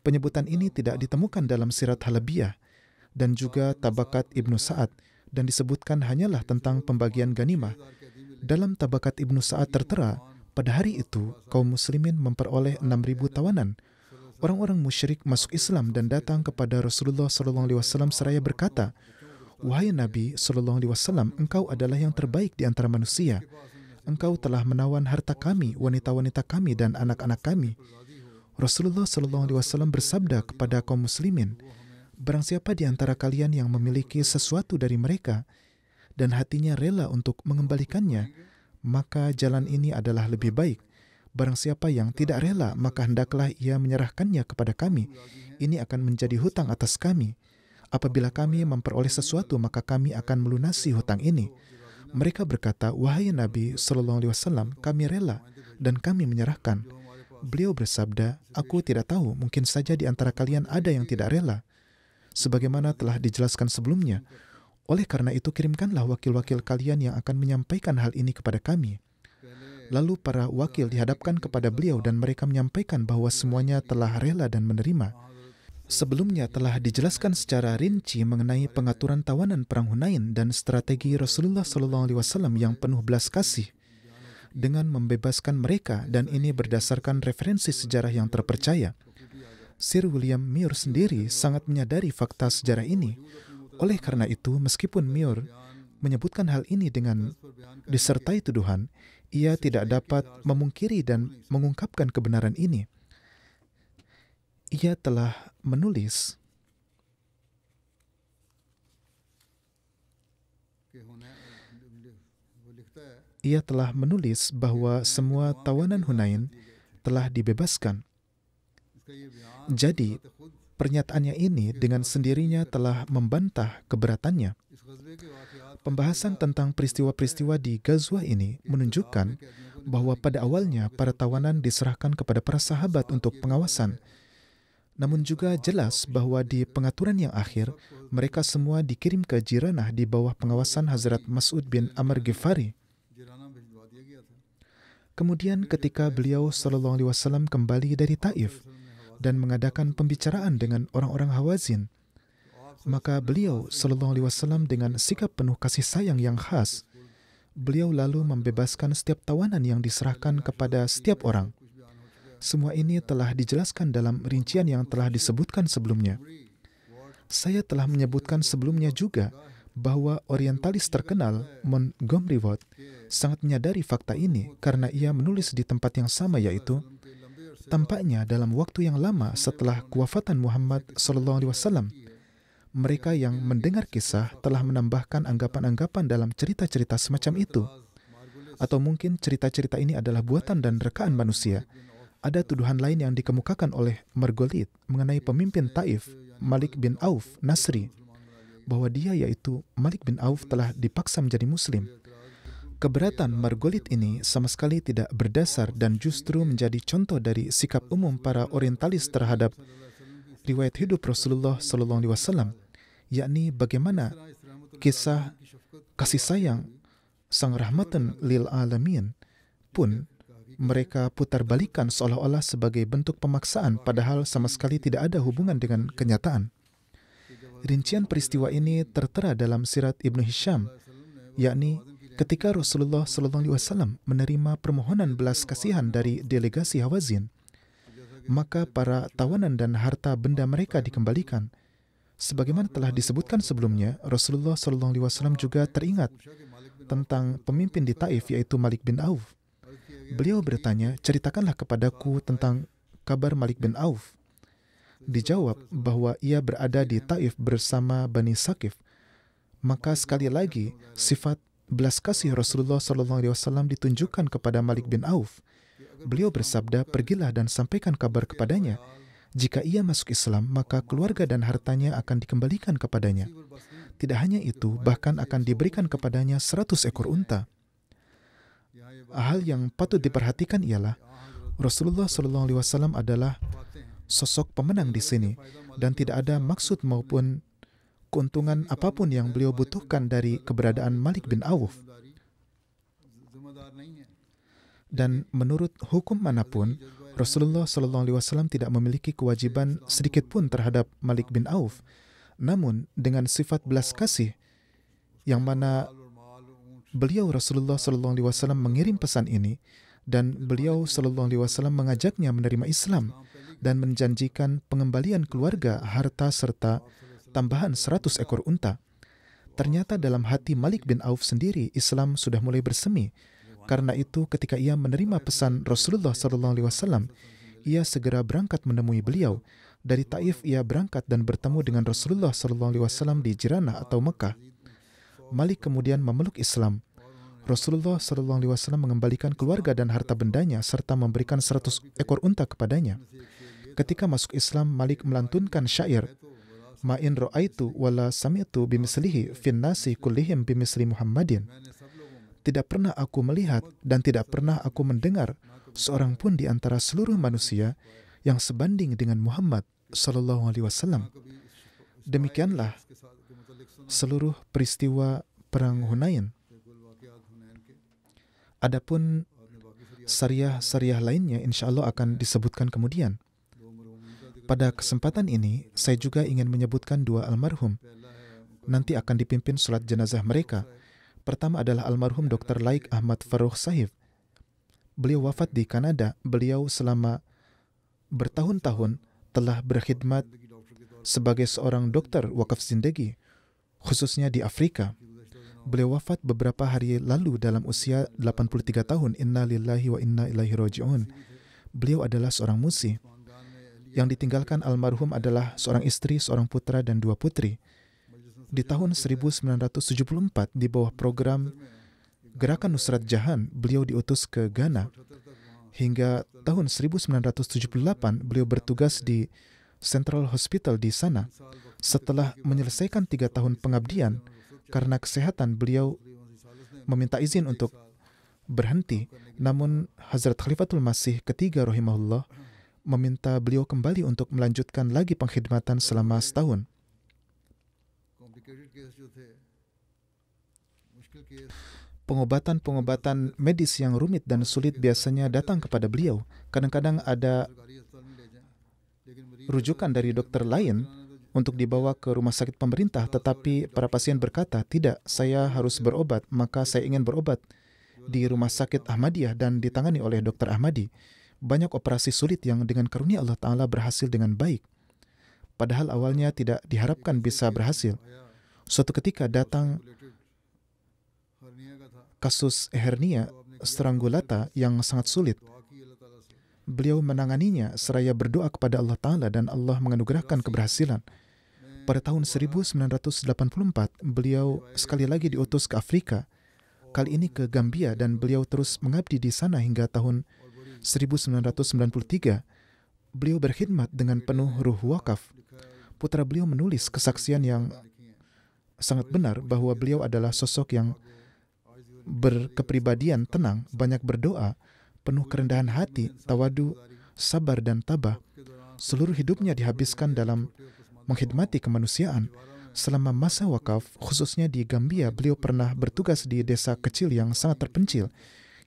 penyebutan ini tidak ditemukan dalam Sirat Halabiyah dan juga Tabakat Ibnu Sa'ad, dan disebutkan hanyalah tentang pembagian ganimah. Dalam Tabakat Ibnu Sa'ad tertera, pada hari itu kaum muslimin memperoleh 6.000 tawanan. Orang-orang musyrik masuk Islam dan datang kepada Rasulullah SAW seraya berkata, "Wahai Nabi SAW, engkau adalah yang terbaik di antara manusia. Engkau telah menawan harta kami, wanita-wanita kami, dan anak-anak kami." Rasulullah SAW bersabda kepada kaum muslimin, "Barang siapa di antara kalian yang memiliki sesuatu dari mereka dan hatinya rela untuk mengembalikannya, maka jalan ini adalah lebih baik. Barang siapa yang tidak rela, maka hendaklah ia menyerahkannya kepada kami. Ini akan menjadi hutang atas kami. Apabila kami memperoleh sesuatu, maka kami akan melunasi hutang ini." Mereka berkata, "Wahai Nabi SAW, kami rela dan kami menyerahkan." Beliau bersabda, "Aku tidak tahu, mungkin saja di antara kalian ada yang tidak rela, sebagaimana telah dijelaskan sebelumnya. Oleh karena itu, kirimkanlah wakil-wakil kalian yang akan menyampaikan hal ini kepada kami." Lalu para wakil dihadapkan kepada beliau dan mereka menyampaikan bahwa semuanya telah rela dan menerima. Sebelumnya telah dijelaskan secara rinci mengenai pengaturan tawanan Perang Hunain dan strategi Rasulullah SAW yang penuh belas kasih dengan membebaskan mereka, dan ini berdasarkan referensi sejarah yang terpercaya. Sir William Muir sendiri sangat menyadari fakta sejarah ini. Oleh karena itu, meskipun Muir menyebutkan hal ini dengan disertai tuduhan, ia tidak dapat memungkiri dan mengungkapkan kebenaran ini. Ia telah menulis, bahwa semua tawanan Hunain telah dibebaskan. Jadi, pernyataannya ini dengan sendirinya telah membantah keberatannya. Pembahasan tentang peristiwa-peristiwa di Ghazwah ini menunjukkan bahwa pada awalnya para tawanan diserahkan kepada para sahabat untuk pengawasan. Namun juga jelas bahwa di pengaturan yang akhir, mereka semua dikirim ke Jiranah di bawah pengawasan Hazrat Mas'ud bin Amr Ghifari. Kemudian ketika beliau SAW kembali dari Taif dan mengadakan pembicaraan dengan orang-orang Hawazin, maka beliau SAW dengan sikap penuh kasih sayang yang khas, beliau lalu membebaskan setiap tawanan yang diserahkan kepada setiap orang. Semua ini telah dijelaskan dalam rincian yang telah disebutkan sebelumnya. Saya telah menyebutkan sebelumnya juga bahwa orientalis terkenal Montgomery Watt sangat menyadari fakta ini karena ia menulis di tempat yang sama, yaitu tampaknya dalam waktu yang lama setelah kewafatan Muhammad SAW, mereka yang mendengar kisah telah menambahkan anggapan-anggapan dalam cerita-cerita semacam itu. Atau mungkin cerita-cerita ini adalah buatan dan rekaan manusia. Ada tuduhan lain yang dikemukakan oleh Margolid mengenai pemimpin Taif, Malik bin Auf Nasri, bahwa dia, yaitu Malik bin Auf, telah dipaksa menjadi Muslim. Keberatan Margolid ini sama sekali tidak berdasar dan justru menjadi contoh dari sikap umum para orientalis terhadap riwayat hidup Rasulullah SAW, yakni bagaimana kisah kasih sayang Sang Rahmatan lil Alamin pun mereka putar balikan seolah-olah sebagai bentuk pemaksaan, padahal sama sekali tidak ada hubungan dengan kenyataan. Rincian peristiwa ini tertera dalam Sirat Ibnu Hisham, yakni ketika Rasulullah SAW menerima permohonan belas kasihan dari delegasi Hawazin, maka para tawanan dan harta benda mereka dikembalikan. Sebagaimana telah disebutkan sebelumnya, Rasulullah SAW juga teringat tentang pemimpin di Taif, yaitu Malik bin Auf. Beliau bertanya, ceritakanlah kepadaku tentang kabar Malik bin Auf. Dijawab bahwa ia berada di Taif bersama Bani Saqif. Maka sekali lagi sifat belas kasih Rasulullah SAW ditunjukkan kepada Malik bin Auf. Beliau bersabda, pergilah dan sampaikan kabar kepadanya. Jika ia masuk Islam, maka keluarga dan hartanya akan dikembalikan kepadanya. Tidak hanya itu, bahkan akan diberikan kepadanya 100 ekor unta. Hal yang patut diperhatikan ialah Rasulullah SAW adalah sosok pemenang di sini, dan tidak ada maksud maupun keuntungan apapun yang beliau butuhkan dari keberadaan Malik bin Auf. Dan menurut hukum manapun, Rasulullah SAW tidak memiliki kewajiban sedikit pun terhadap Malik bin Auf. Namun dengan sifat belas kasih, yang mana beliau Rasulullah SAW mengirim pesan ini, dan beliau SAW mengajaknya menerima Islam dan menjanjikan pengembalian keluarga, harta, serta tambahan 100 ekor unta. Ternyata dalam hati Malik bin Auf sendiri, Islam sudah mulai bersemi. Karena itu ketika ia menerima pesan Rasulullah SAW, ia segera berangkat menemui beliau. Dari Taif ia berangkat dan bertemu dengan Rasulullah SAW di Jiranah atau Mekah. Malik kemudian memeluk Islam. Rasulullah SAW mengembalikan keluarga dan harta bendanya serta memberikan 100 ekor unta kepadanya. Ketika masuk Islam, Malik melantunkan syair, "Ma'in ra'aitu wala sami'tu bimislihi fin nasi kullihim bimisli Muhammadin." Tidak pernah aku melihat dan tidak pernah aku mendengar seorang pun di antara seluruh manusia yang sebanding dengan Muhammad sallallahu alaihi wasallam. Demikianlah seluruh peristiwa perang Hunain. Adapun syariah lainnya insya Allah akan disebutkan kemudian. Pada kesempatan ini, saya juga ingin menyebutkan dua almarhum. Nanti akan dipimpin sholat jenazah mereka. Pertama adalah almarhum Dr. Laik Ahmad Farooq Sahib. Beliau wafat di Kanada. Beliau selama bertahun-tahun telah berkhidmat sebagai seorang dokter wakaf zindagi, khususnya di Afrika. Beliau wafat beberapa hari lalu dalam usia 83 tahun. Inna lillahi wa inna ilaihi raji'un. Beliau adalah seorang musi. Yang ditinggalkan almarhum adalah seorang istri, seorang putra, dan 2 putri. Di tahun 1974, di bawah program Gerakan Nusrat Jahan, beliau diutus ke Ghana. Hingga tahun 1978, beliau bertugas di Central Hospital di sana. Setelah menyelesaikan 3 tahun pengabdian, karena kesehatan beliau meminta izin untuk berhenti. Namun Hazrat Khalifatul Masih ketiga rahimahullah meminta beliau kembali untuk melanjutkan lagi pengkhidmatan selama setahun. Pengobatan medis yang rumit dan sulit biasanya datang kepada beliau. Kadang-kadang ada rujukan dari dokter lain untuk dibawa ke rumah sakit pemerintah, tetapi para pasien berkata, tidak, saya harus berobat, maka saya ingin berobat di rumah sakit Ahmadiyah dan ditangani oleh dokter Ahmadi. Banyak operasi sulit yang dengan karunia Allah Ta'ala berhasil dengan baik. Padahal awalnya tidak diharapkan bisa berhasil. Suatu ketika datang kasus hernia strangulata yang sangat sulit. Beliau menanganinya seraya berdoa kepada Allah Ta'ala dan Allah menganugerahkan keberhasilan. Pada tahun 1984, beliau sekali lagi diutus ke Afrika, kali ini ke Gambia, dan beliau terus mengabdi di sana hingga tahun 1993. Beliau berkhidmat dengan penuh ruh wakaf. Putra beliau menulis kesaksian yang sangat benar bahwa beliau adalah sosok yang berkepribadian tenang, banyak berdoa, penuh kerendahan hati, tawadu, sabar, dan tabah. Seluruh hidupnya dihabiskan dalam mengkhidmati kemanusiaan. Selama masa wakaf, khususnya di Gambia, beliau pernah bertugas di desa kecil yang sangat terpencil,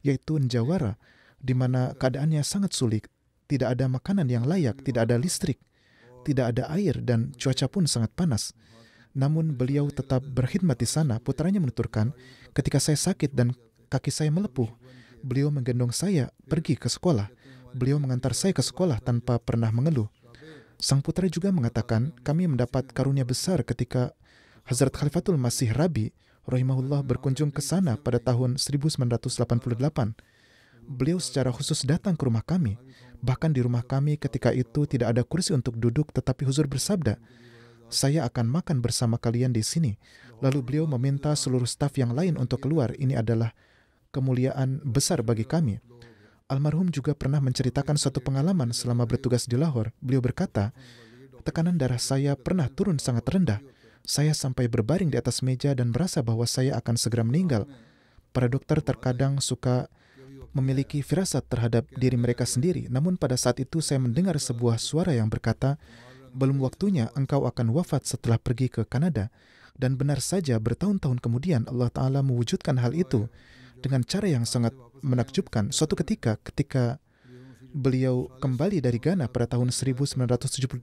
yaitu Njawara, di mana keadaannya sangat sulit. Tidak ada makanan yang layak, tidak ada listrik, tidak ada air, dan cuaca pun sangat panas. Namun beliau tetap berkhidmat di sana. Putranya menuturkan, ketika saya sakit dan kaki saya melepuh, beliau menggendong saya pergi ke sekolah. Beliau mengantar saya ke sekolah tanpa pernah mengeluh. Sang putra juga mengatakan, kami mendapat karunia besar ketika Hazrat Khalifatul Masih Rabi rahimahullah berkunjung ke sana pada tahun 1988. Beliau secara khusus datang ke rumah kami. Bahkan di rumah kami ketika itu tidak ada kursi untuk duduk, tetapi huzur bersabda, saya akan makan bersama kalian di sini. Lalu beliau meminta seluruh staf yang lain untuk keluar. Ini adalah kemuliaan besar bagi kami. Almarhum juga pernah menceritakan suatu pengalaman selama bertugas di Lahore. Beliau berkata, tekanan darah saya pernah turun sangat rendah. Saya sampai berbaring di atas meja dan merasa bahwa saya akan segera meninggal. Para dokter terkadang suka memiliki firasat terhadap diri mereka sendiri. Namun pada saat itu saya mendengar sebuah suara yang berkata, belum waktunya engkau akan wafat setelah pergi ke Kanada. Dan benar saja bertahun-tahun kemudian Allah Ta'ala mewujudkan hal itu dengan cara yang sangat menakjubkan. Suatu ketika beliau kembali dari Ghana pada tahun 1978,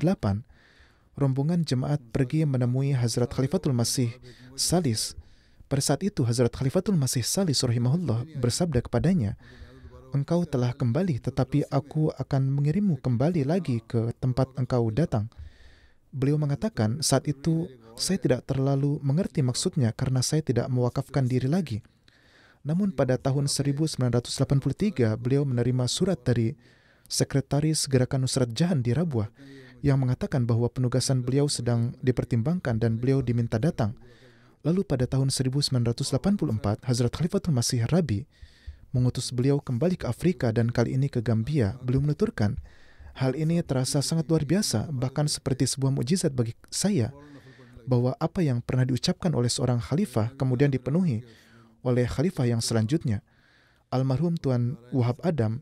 rombongan jemaat pergi menemui Hazrat Khalifatul Masih Salis. Pada saat itu Hazrat Khalifatul Masih Salis rahimahullah bersabda kepadanya, engkau telah kembali, tetapi aku akan mengirimmu kembali lagi ke tempat engkau datang. Beliau mengatakan, saat itu saya tidak terlalu mengerti maksudnya karena saya tidak mewakafkan diri lagi. Namun pada tahun 1983, beliau menerima surat dari Sekretaris Gerakan Nusrat Jahan di Rabuah yang mengatakan bahwa penugasan beliau sedang dipertimbangkan dan beliau diminta datang. Lalu pada tahun 1984, Hazrat Khalifatul Masih Rabi mengutus beliau kembali ke Afrika dan kali ini ke Gambia. Beliau menuturkan, hal ini terasa sangat luar biasa, bahkan seperti sebuah mukjizat bagi saya, bahwa apa yang pernah diucapkan oleh seorang khalifah kemudian dipenuhi oleh khalifah yang selanjutnya. Almarhum Tuan Wahab Adam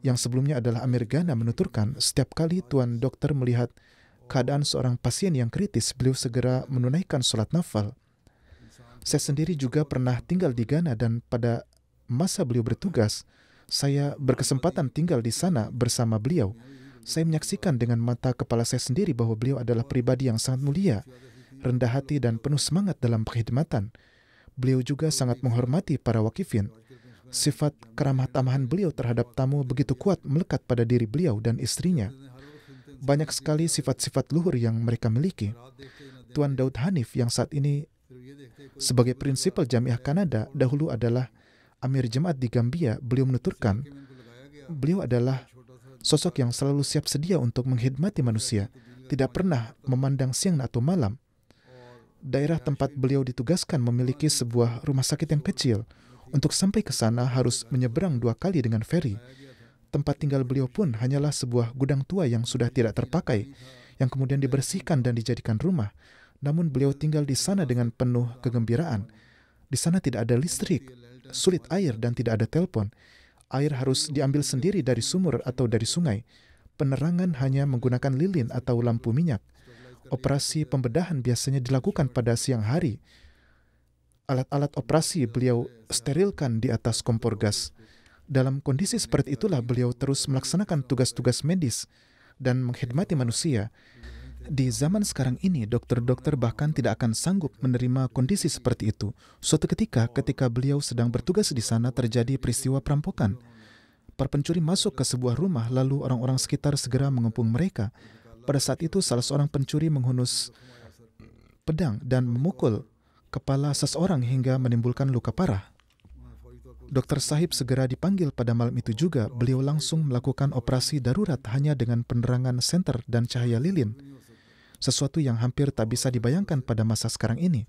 yang sebelumnya adalah Amir Ghana menuturkan, setiap kali Tuan Dokter melihat keadaan seorang pasien yang kritis, beliau segera menunaikan sholat nafal. Saya sendiri juga pernah tinggal di Ghana dan pada masa beliau bertugas, saya berkesempatan tinggal di sana bersama beliau. Saya menyaksikan dengan mata kepala saya sendiri bahwa beliau adalah pribadi yang sangat mulia, rendah hati dan penuh semangat dalam perkhidmatan. Beliau juga sangat menghormati para wakifin. Sifat keramah tamahan beliau terhadap tamu begitu kuat melekat pada diri beliau dan istrinya. Banyak sekali sifat-sifat luhur yang mereka miliki. Tuan Daud Hanif yang saat ini sebagai prinsipal Jamiah Kanada dahulu adalah Amir Jemaat di Gambia. Beliau menuturkan, beliau adalah sosok yang selalu siap sedia untuk menghidmati manusia, tidak pernah memandang siang atau malam. Daerah tempat beliau ditugaskan memiliki sebuah rumah sakit yang kecil. Untuk sampai ke sana harus menyeberang 2 kali dengan feri. Tempat tinggal beliau pun hanyalah sebuah gudang tua yang sudah tidak terpakai, yang kemudian dibersihkan dan dijadikan rumah. Namun beliau tinggal di sana dengan penuh kegembiraan. Di sana tidak ada listrik, sulit air dan tidak ada telepon. Air harus diambil sendiri dari sumur atau dari sungai. Penerangan hanya menggunakan lilin atau lampu minyak. Operasi pembedahan biasanya dilakukan pada siang hari. Alat-alat operasi beliau sterilkan di atas kompor gas. Dalam kondisi seperti itulah beliau terus melaksanakan tugas-tugas medis dan mengkhidmati manusia. Di zaman sekarang ini, dokter-dokter bahkan tidak akan sanggup menerima kondisi seperti itu. Suatu ketika beliau sedang bertugas di sana, terjadi peristiwa perampokan. Para pencuri masuk ke sebuah rumah, lalu orang-orang sekitar segera mengepung mereka. Pada saat itu, salah seorang pencuri menghunus pedang dan memukul kepala seseorang hingga menimbulkan luka parah. Dr. Sahib segera dipanggil pada malam itu juga. Beliau langsung melakukan operasi darurat hanya dengan penerangan senter dan cahaya lilin, sesuatu yang hampir tak bisa dibayangkan pada masa sekarang ini.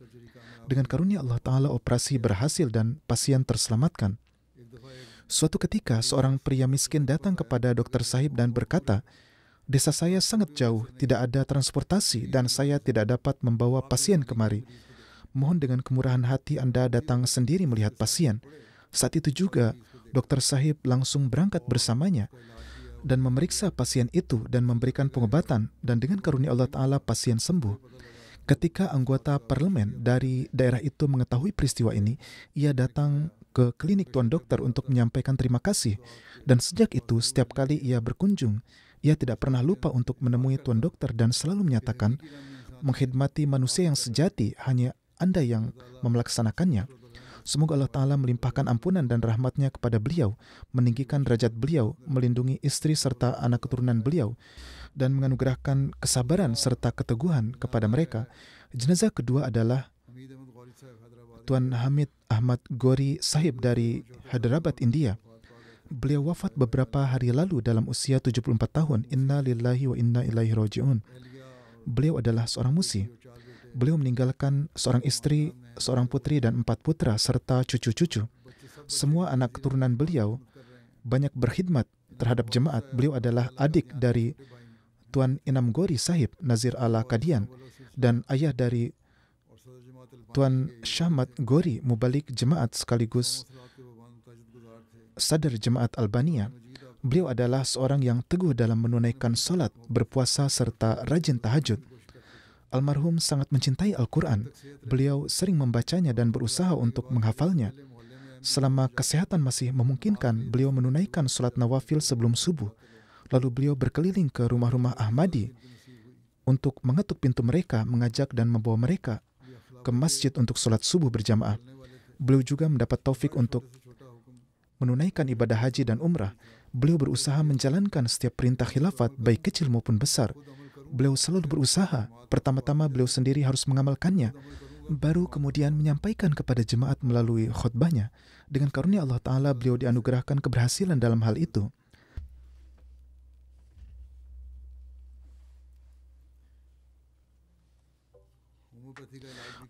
Dengan karunia Allah Ta'ala, operasi berhasil dan pasien terselamatkan. Suatu ketika, seorang pria miskin datang kepada Dr. Sahib dan berkata, "Desa saya sangat jauh, tidak ada transportasi, dan saya tidak dapat membawa pasien kemari. Mohon dengan kemurahan hati Anda datang sendiri melihat pasien." Saat itu juga, Dr. Sahib langsung berangkat bersamanya dan memeriksa pasien itu dan memberikan pengobatan, dan dengan karunia Allah Ta'ala pasien sembuh. Ketika anggota parlemen dari daerah itu mengetahui peristiwa ini, ia datang ke klinik Tuan Dokter untuk menyampaikan terima kasih, dan sejak itu setiap kali ia berkunjung, ia tidak pernah lupa untuk menemui Tuan Dokter dan selalu menyatakan, "Mengkhidmati manusia yang sejati hanya Anda yang melaksanakannya." Semoga Allah Ta'ala melimpahkan ampunan dan rahmatnya kepada beliau, meninggikan derajat beliau, melindungi istri serta anak keturunan beliau, dan menganugerahkan kesabaran serta keteguhan kepada mereka. Jenazah kedua adalah Tuan Hamid Ahmad Gori Sahib dari Hyderabad, India. Beliau wafat beberapa hari lalu dalam usia 74 tahun. Inna lillahi wa inna ilaihi raji'un. Beliau adalah seorang musi. Beliau meninggalkan seorang istri, seorang putri dan 4 putra serta cucu-cucu. Semua anak keturunan beliau banyak berkhidmat terhadap jemaat. Beliau adalah adik dari Tuan Inam Gori Sahib Nazir ala Kadian dan ayah dari Tuan Syahmat Gori Mubalik Jemaat sekaligus Sadr Jemaat Albania. Beliau adalah seorang yang teguh dalam menunaikan solat, berpuasa serta rajin tahajud. Almarhum sangat mencintai Al-Quran. Beliau sering membacanya dan berusaha untuk menghafalnya. Selama kesehatan masih memungkinkan, beliau menunaikan solat nawafil sebelum subuh. Lalu beliau berkeliling ke rumah-rumah Ahmadi untuk mengetuk pintu mereka, mengajak dan membawa mereka ke masjid untuk solat subuh berjamaah. Beliau juga mendapat taufik untuk menunaikan ibadah haji dan umrah. Beliau berusaha menjalankan setiap perintah khilafat, baik kecil maupun besar. Beliau selalu berusaha. Pertama-tama beliau sendiri harus mengamalkannya, baru kemudian menyampaikan kepada jemaat melalui khutbahnya. Dengan karunia Allah Ta'ala, beliau dianugerahkan keberhasilan dalam hal itu.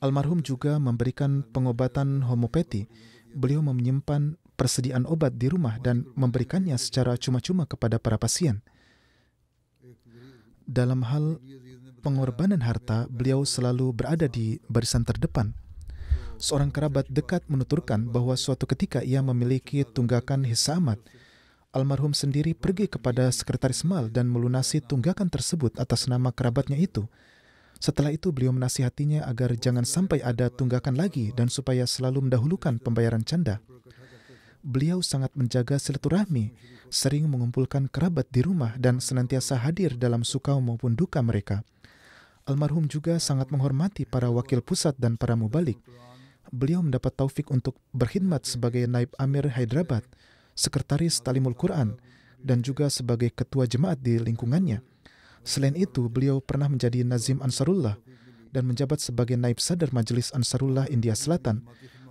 Almarhum juga memberikan pengobatan homopati. Beliau menyimpan persediaan obat di rumah dan memberikannya secara cuma-cuma kepada para pasien. Dalam hal pengorbanan harta, beliau selalu berada di barisan terdepan. Seorang kerabat dekat menuturkan bahwa suatu ketika ia memiliki tunggakan hisamat. Almarhum sendiri pergi kepada sekretaris mal dan melunasi tunggakan tersebut atas nama kerabatnya itu. Setelah itu beliau menasihatinya agar jangan sampai ada tunggakan lagi dan supaya selalu mendahulukan pembayaran canda. Beliau sangat menjaga silaturahmi, sering mengumpulkan kerabat di rumah dan senantiasa hadir dalam suka maupun duka mereka. Almarhum juga sangat menghormati para wakil pusat dan para mubalik. Beliau mendapat taufik untuk berkhidmat sebagai Naib Amir Hyderabad, sekretaris Talimul Quran, dan juga sebagai ketua jemaat di lingkungannya. Selain itu, beliau pernah menjadi Nazim Ansarullah dan menjabat sebagai Naib Sadar Majelis Ansarullah India Selatan.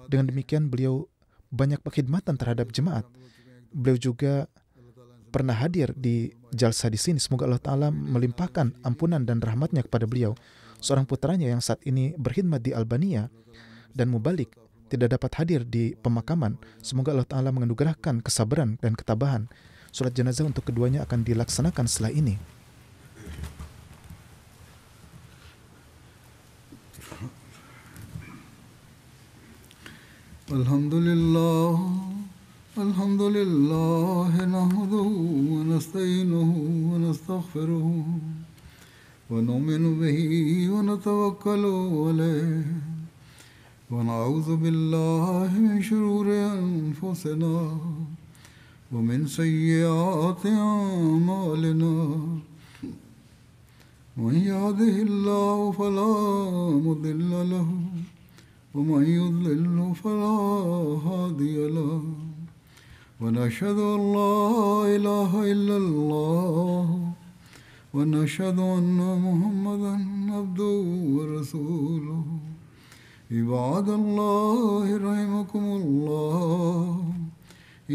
Dengan demikian, beliau banyak perkhidmatan terhadap jemaat. Beliau juga pernah hadir di jalsa di sini. Semoga Allah Ta'ala melimpahkan ampunan dan rahmatnya kepada beliau. Seorang putranya yang saat ini berkhidmat di Albania dan mubalik tidak dapat hadir di pemakaman. Semoga Allah Ta'ala menganugerahkan kesabaran dan ketabahan. Salat jenazah untuk keduanya akan dilaksanakan setelah ini. Alhamdulillah, alhamdulillah, nahmaduhu wa nasta'inuhu wa nastaghfiruhu wa nu'minu bihi wa natawakkalu alayhi wa na'udzu billahi min shururi anfusina wa min sayyiati a'malina. Man yahdihillahu fala mudilla lahu ومن يضلل فلا هادي له ونشهد أن لا إله إلا الله ونشهد أن محمدا عبده ورسوله عباد الله رحمكم الله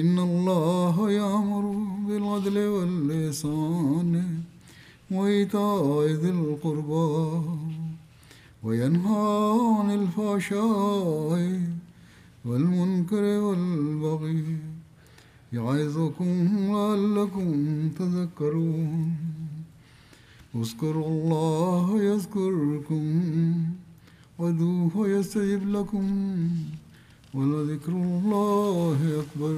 إن الله يأمر بالعدل والإحسان وإيتاء ذي القربى وينهى عن الفحشاء والمنكر والبغي يعظكم لعلكم تذكرون اذكروا الله يذكركم وادعوه يستجب لكم ولذكر الله أكبر